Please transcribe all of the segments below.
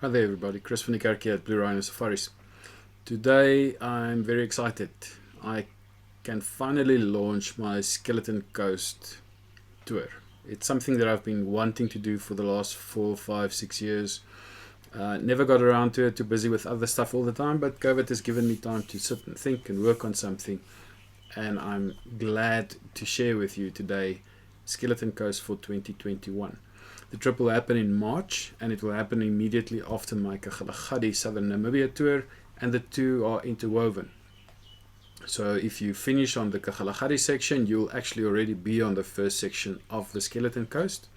Hi there everybody, Chris van die Kerk here at Blue Rhino Safaris. Today I'm very excited. I can finally launch my Skeleton Coast tour. It's something that I've been wanting to do for the last 4, 5, 6 years. Never got around to it, too busy with other stuff all the time, but COVID has given me time to sit and think and work on something. And I'm glad to share with you today Skeleton Coast for 2021. The trip will happen in March, and it will happen immediately after my Kagalagadi Southern Namibia tour, and the two are interwoven. So if you finish on the Kagalagadi section, you'll actually already be on the first section of the Skeleton Coast.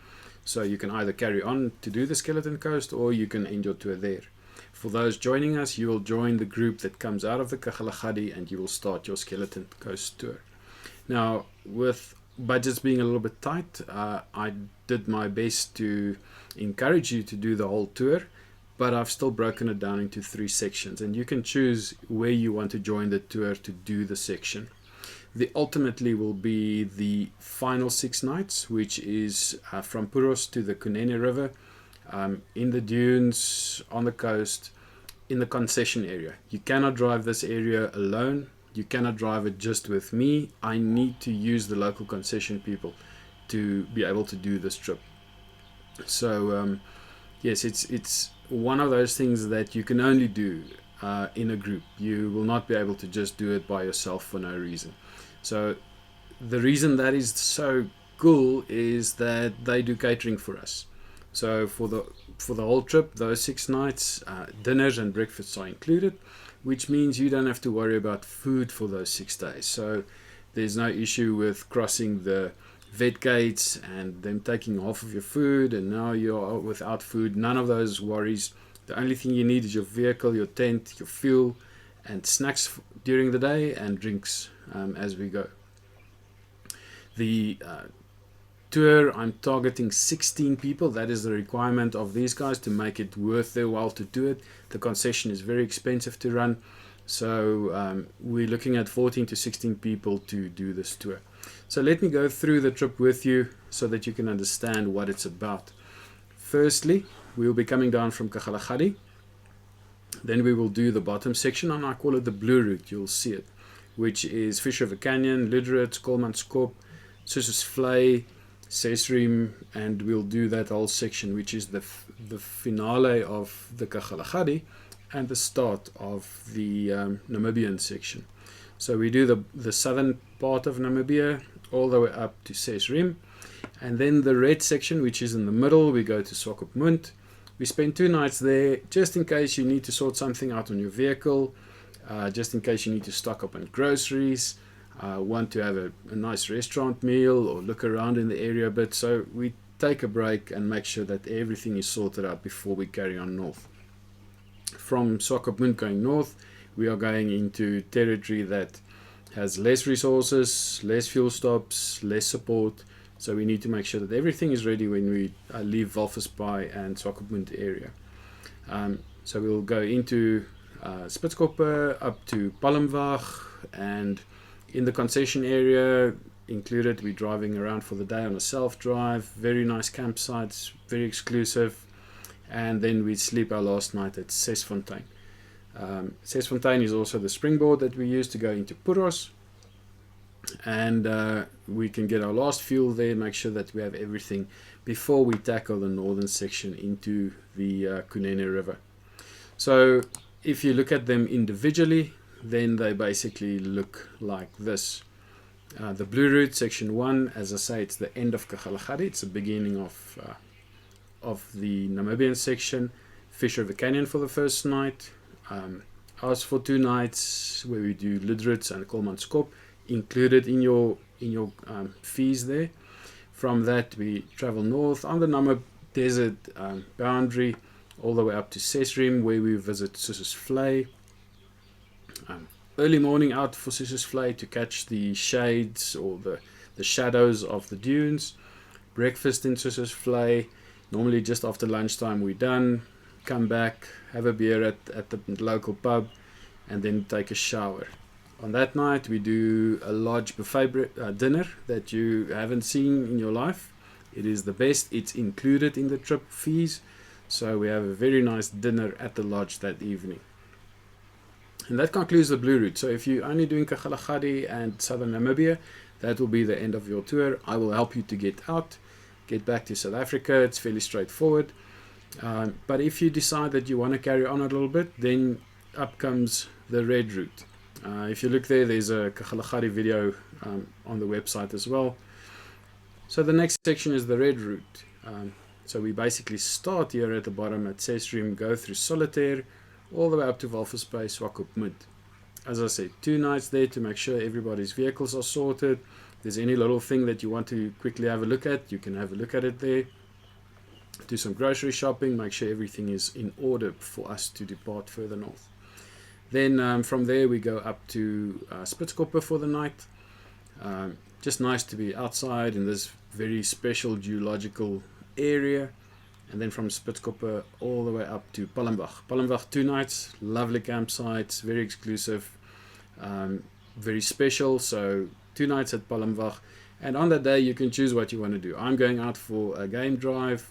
So you can either carry on to do the Skeleton Coast, or you can end your tour there. For those joining us, you will join the group that comes out of the Kagalagadi, and you will start your Skeleton Coast tour. Now, with budgets being a little bit tight, I did my best to encourage you to do the whole tour, but I've still broken it down into 3 sections, and you can choose where you want to join the tour to do the section. The ultimately will be the final 6 nights, which is from Puros to the Kunene River, in the dunes, on the coast, in the concession area. You cannot drive this area alone. You cannot drive it just with me. I need to use the local concession people to be able to do this trip. So yes, it's one of those things that you can only do in a group. You will not be able to just do it by yourself for no reason. So the reason that is so cool is that they do catering for us. So for the whole trip, those 6 nights, dinners and breakfasts are included, which means you don't have to worry about food for those 6 days. So there's no issue with crossing the vet gates and them taking half of your food and now you're without food. None of those worries. The only thing you need is your vehicle, your tent, your fuel, and snacks during the day, and drinks as we go. The tour, I'm targeting 16 people. That is the requirement of these guys to make it worth their while to do it. The concession is very expensive to run, so we're looking at 14 to 16 people to do this tour. So let me go through the trip with you so that you can understand what it's about. Firstly, we will be coming down from Kagalagadi. Then we will do the bottom section, and I call it the blue route. You'll see it, which is Fish River Canyon, Liederit, Kolmanskop, Sossusvlei, Sesrim, and we'll do that whole section, which is the finale of the Kagalagadi and the start of the Namibian section. So we do the southern part of Namibia all the way up to Sesrim, and then the red section, which is in the middle, we go to Swakopmund. We spend 2 nights there just in case you need to sort something out on your vehicle, just in case you need to stock up on groceries, want to have a nice restaurant meal or look around in the area a bit. So we take a break and make sure that everything is sorted out before we carry on north. From Swakopmund going north, we are going into territory that has less resources, less fuel stops, less support. So we need to make sure that everything is ready when we leave Walvisbaai and Swakopmund area. So we'll go into Spitskoppe up to Palmwag, and in the concession area included, we're driving around for the day on a self-drive, very nice campsites, very exclusive, and then we sleep our last night at Sesfontein. Sesfontein is also the springboard that we use to go into Puros, and we can get our last fuel there, make sure that we have everything before we tackle the northern section into the Kunene River. So if you look at them individually, then they basically look like this. The blue route, section 1, as I say, it's the end of Kagalagadi. It's the beginning of the Namibian section. Fish River Canyon for the first night. Ours for 2 nights, where we do Liederit and Kolmanskop, included in your fees there. From that, we travel north on the Namib Desert boundary, all the way up to Sesrim, where we visit Sossusvlei. Early morning out for Sossusvlei to catch the shades or the shadows of the dunes. Breakfast in Sossusvlei. Normally just after lunchtime we're done. Come back, have a beer at the local pub, and then take a shower. On that night we do a large buffet dinner that you haven't seen in your life. It is the best. It's included in the trip fees. So we have a very nice dinner at the lodge that evening. And that concludes the blue route. So if you're only doing Kagalagadi and southern Namibia, that will be the end of your tour. I will help you to get out, get back to South Africa. It's fairly straightforward. But if you decide that you want to carry on a little bit, then up comes the red route. If you look there, there's a Kagalagadi video on the website as well. So the next section is the red route. So we basically start here at the bottom at Sesrim, go through Solitaire, all the way up to Walvis Bay, Swakopmund. As I said, 2 nights there to make sure everybody's vehicles are sorted. If there's any little thing that you want to quickly have a look at, you can have a look at it there. Do some grocery shopping, make sure everything is in order for us to depart further north. Then from there we go up to Spitzkoppe for the night. Just nice to be outside in this very special geological area. And then from Spitzkoppe all the way up to Palmbach. Palmbach 2 nights, lovely campsites, very exclusive, very special. So 2 nights at Palmbach. And on that day you can choose what you want to do. I'm going out for a game drive,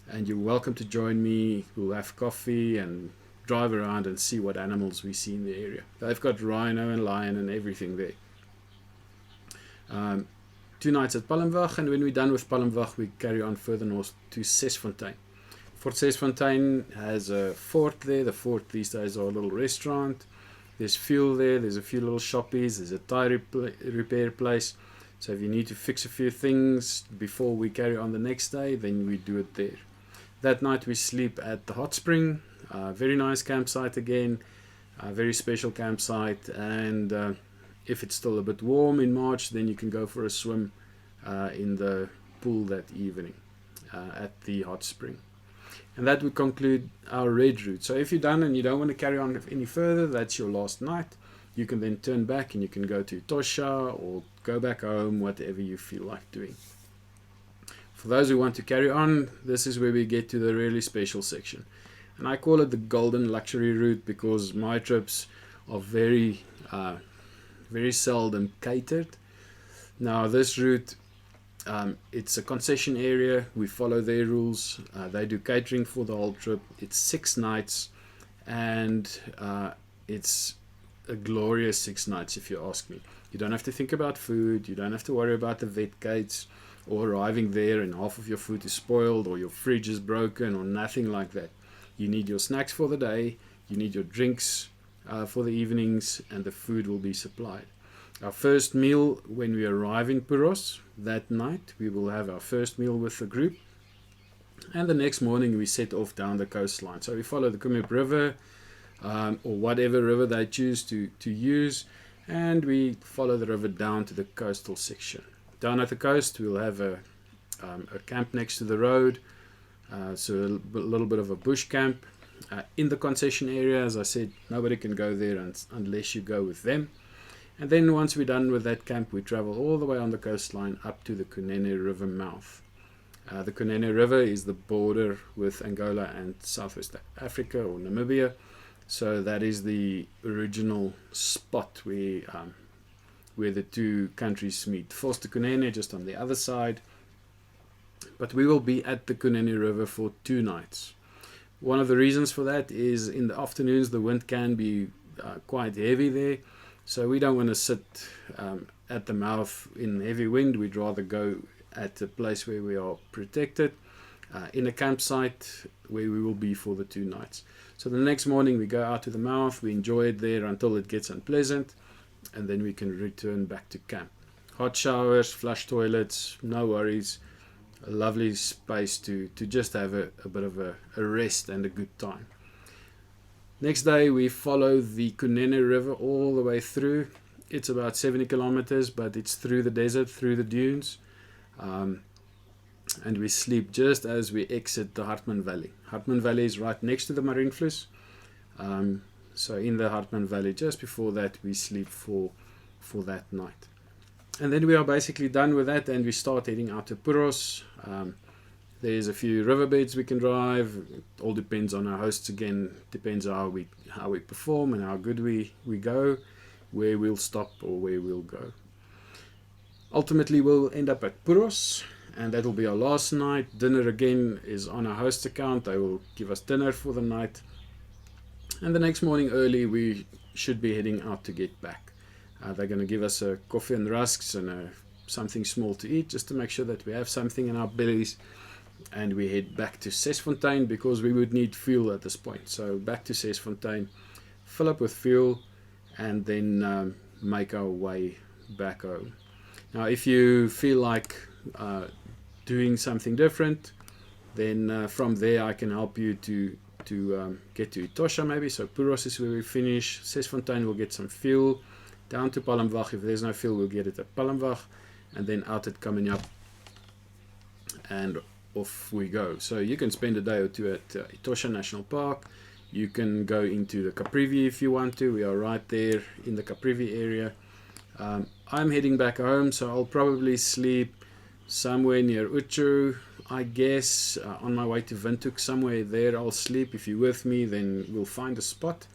and you're welcome to join me. We'll have coffee and drive around and see what animals we see in the area. They've got rhino and lion and everything there. 2 nights at Palmbach, and when we're done with Palmbach we carry on further north to Sesfontein. Fort Sesfontein has a fort there. The fort these days are a little restaurant. There's fuel there, there's a few little shoppies, there's a tire repair place. So if you need to fix a few things before we carry on the next day, then we do it there. That night we sleep at the hot spring. Very nice campsite again, very special campsite. And if it's still a bit warm in March, then you can go for a swim in the pool that evening at the hot spring. And that would conclude our red route. So if you're done and you don't want to carry on any further, that's your last night. You can then turn back and you can go to Tosha or go back home, whatever you feel like doing. For those who want to carry on, this is where we get to the really special section. And I call it the golden luxury route because my trips are very seldom catered. Now this route, it's a concession area. We follow their rules. They do catering for the whole trip. It's 6 nights, and it's a glorious 6 nights if you ask me. You don't have to think about food. You don't have to worry about the vet gates or arriving there and half of your food is spoiled or your fridge is broken or nothing like that. You need your snacks for the day. You need your drinks for the evenings, and the food will be supplied. Our first meal when we arrive in Puros that night, we will have our first meal with the group, and the next morning we set off down the coastline. So we follow the Kumip River or whatever river they choose to use, and we follow the river down to the coastal section. Down at the coast we'll have a camp next to the road, so a little bit of a bush camp. In the concession area, as I said, nobody can go there unless you go with them. And then once we're done with that camp, we travel all the way on the coastline up to the Kunene River mouth. The Kunene River is the border with Angola and Southwest Africa or Namibia. So that is the original spot where the 2 countries meet. Forster Kunene just on the other side. But we will be at the Kunene River for 2 nights. One of the reasons for that is in the afternoons the wind can be quite heavy there. So we don't want to sit at the mouth in heavy wind. We'd rather go at a place where we are protected, in a campsite where we will be for the 2 nights. So the next morning we go out to the mouth, we enjoy it there until it gets unpleasant, and then we can return back to camp. Hot showers, flush toilets, no worries. A lovely space to just have a bit of a rest and a good time. Next day we follow the Kunene River all the way through. It's about 70 kilometers, but it's through the desert, through the dunes. And we sleep just as we exit the Hartmann Valley. Hartmann Valley is right next to the Marienfluss. So in the Hartmann Valley, just before that, we sleep for that night. And then we are basically done with that, and we start heading out to Puros. There's a few riverbeds we can drive. It all depends on our hosts again. Depends how we perform and how good we go, where we'll stop or where we'll go. Ultimately, we'll end up at Puros, and that will be our last night. Dinner again is on our host account. They will give us dinner for the night, and the next morning early we should be heading out to get back. They're going to give us a coffee and rusks and something small to eat, just to make sure that we have something in our bellies, and we head back to Sesfontein because we would need fuel at this point. So back to Sesfontein, fill up with fuel, and then make our way back home. Now if you feel like doing something different, then from there I can help you to get to Etosha maybe. So Puros is where we finish. Sesfontein will get some fuel, down to Palmwag. If there's no fuel, we'll get it at Palmwag, and then out at Kaminyap, and off we go. So you can spend a day or two at Etosha National Park. You can go into the Caprivi if you want to. We are right there in the Caprivi area. I'm heading back home, so I'll probably sleep somewhere near Utru, I guess, on my way to Windhoek. Somewhere there I'll sleep. If you're with me, then we'll find a spot,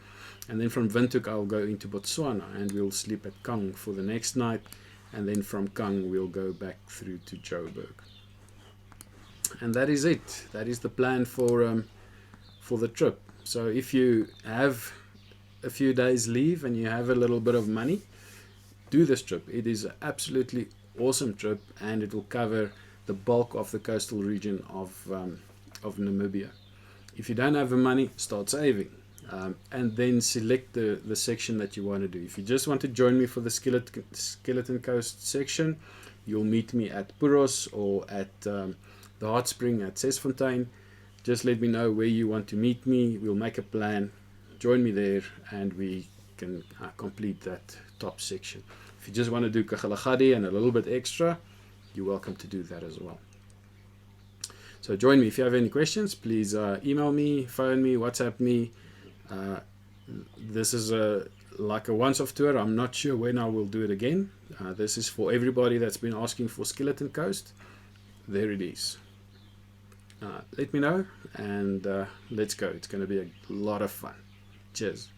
and then from Windhoek I'll go into Botswana and we'll sleep at Kang for the next night, and then from Kang we'll go back through to Joburg. And that is it. That is the plan for the trip. So if you have a few days leave and you have a little bit of money, do this trip. It is an absolutely awesome trip, and it will cover the bulk of the coastal region of Namibia. If you don't have the money, start saving, and then select the section that you want to do. If you just want to join me for the Skeleton Coast section, you'll meet me at Puros or at the Hot Spring at Sesfontein. Just let me know where you want to meet me. We'll make a plan, join me there, and we can complete that top section. If you just want to do Kagalagadi and a little bit extra, you're welcome to do that as well. So join me. If you have any questions, please email me, phone me, WhatsApp me. This is like a once-off tour. I'm not sure when I will do it again. This is for everybody that's been asking for Skeleton Coast. There it is. Let me know, and let's go. It's going to be a lot of fun. Cheers.